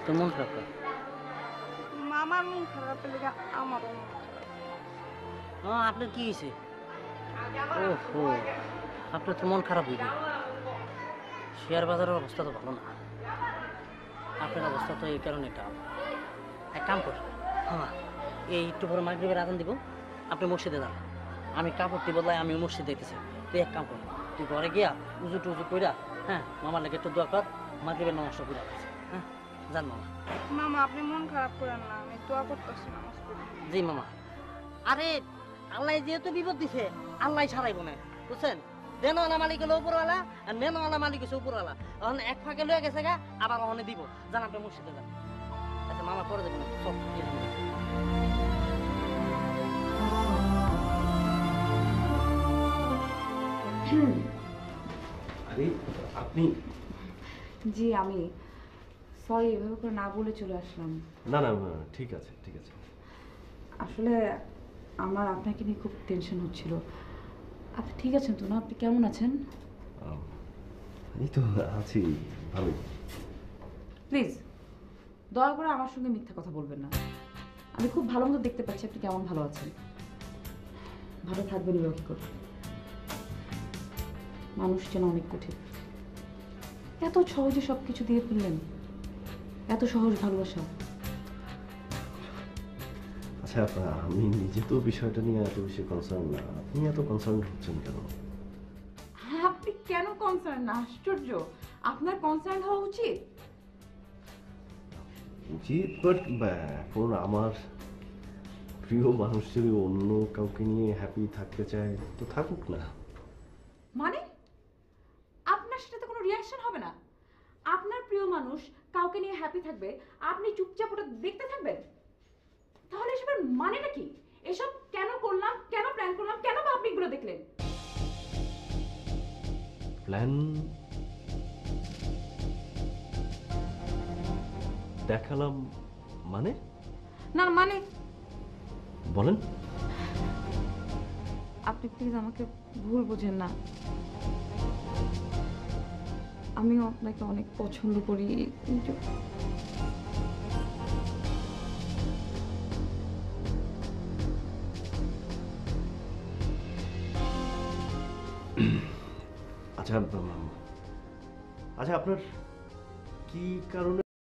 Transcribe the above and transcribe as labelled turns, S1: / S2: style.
S1: তোর মন খারাপ কেন?
S2: মামার মন খারাপ লেগে আমারও মন খারাপ।
S1: হ্যাঁ, আপনার কি হয়েছে? ওহো, আপনার তো মন খারাপ হইবে। শেয়ার বাজারের অবস্থা তো ভালো না। আপনার অবস্থা তো এই কারণে এটা। এক কাম কর, হ্যাঁ, এই একটু পরে মাগরিবের আজান দিব, আপনি মসজিদে যান। আমি কাপড়টি বদলাই আমি মসজিদে দিতেছি। তুই এক কাম কর, তুই ঘরে গিয়া উজু টুজু কইরা, হ্যাঁ, মামার লেগে একটু দোয়া কর, মাগরিবের নামাজটা পড়ে আসছে। হ্যাঁ, যান মামা।
S2: মামা আপনি মন খারাপ করেন না, আমি দোয়া করতেছি নামাজ পড়ে।
S1: জি মামা। আরে আল্লাহ যেহেতু বিপদ দিছে, আল্লাহ ছাড়াইব না, বুঝছেন? দেনওয়ালা মালিক হলো উপরওয়ালা, আর নেনওয়ালা মালিক হচ্ছে উপরওয়ালা। এখন এক ফাঁকে লয়ে গেছে গা, আবার ওখানে দিব। যান আপনি মসজিদে যান। আচ্ছা মামা করে দেবেন সব দিয়ে দেবেন।
S3: আরে আপনি?
S4: জি আমি সরি, এভাবে করে না বলে চলে আসলাম।
S3: না না না, ঠিক আছে ঠিক আছে।
S4: আসলে আমার আপনাকে নিয়ে খুব টেনশন হচ্ছিল। আপনি ঠিক আছেন তো না? আপনি কেমন আছেন?
S3: এই তো আছি ভালোই।
S4: প্লিজ দয়া করে আমার সঙ্গে মিথ্যা কথা বলবেন না। আমি খুব ভালো মতো দেখতে পাচ্ছি আপনি কেমন ভালো আছেন। ভালো থাকবেন কি করে? মানুষ যেন অনেক কঠিন। এত সহজে সব কিছু দিয়ে ফেললেন, এত সহজ ভালোবাসা।
S3: আচ্ছা আমি নিজে তো বিষয়টা নিয়ে এত বেশি কনসার্ন না, আপনি এত কনসার্ন হচ্ছেন কেন?
S4: হ্যাঁ, আপনি কেন কনসার্ন না? আশ্চর্য, আপনার কনসার্ন হওয়া উচিত।
S3: উচিত, বাট এখন আমার প্রিয় মানুষ যদি অন্য কাউকে নিয়ে হ্যাপি থাকতে চায় তো থাকুক না।
S4: মানে আপনার সেটাতে কোনো রিয়াকশন হবে না? আপনার প্রিয় মানুষ কাউকে নিয়ে হ্যাপি থাকবে, আপনি চুপচাপ ওটা দেখতে থাকবেন? তাহলে এসবের মানেটা কি? এসব কেন করলাম, কেন প্ল্যান করলাম, কেন বা আপনি এগুলো দেখলেন?
S3: প্ল্যান দেখালাম মানে?
S4: না মানে
S3: বলেন।
S4: আপনি প্লিজ আমাকে ভুল বোঝেন না। আমিও আপনাকে অনেক পছন্দ করি, কিন্তু
S3: আচ্ছা আচ্ছা আপনার কি কারণে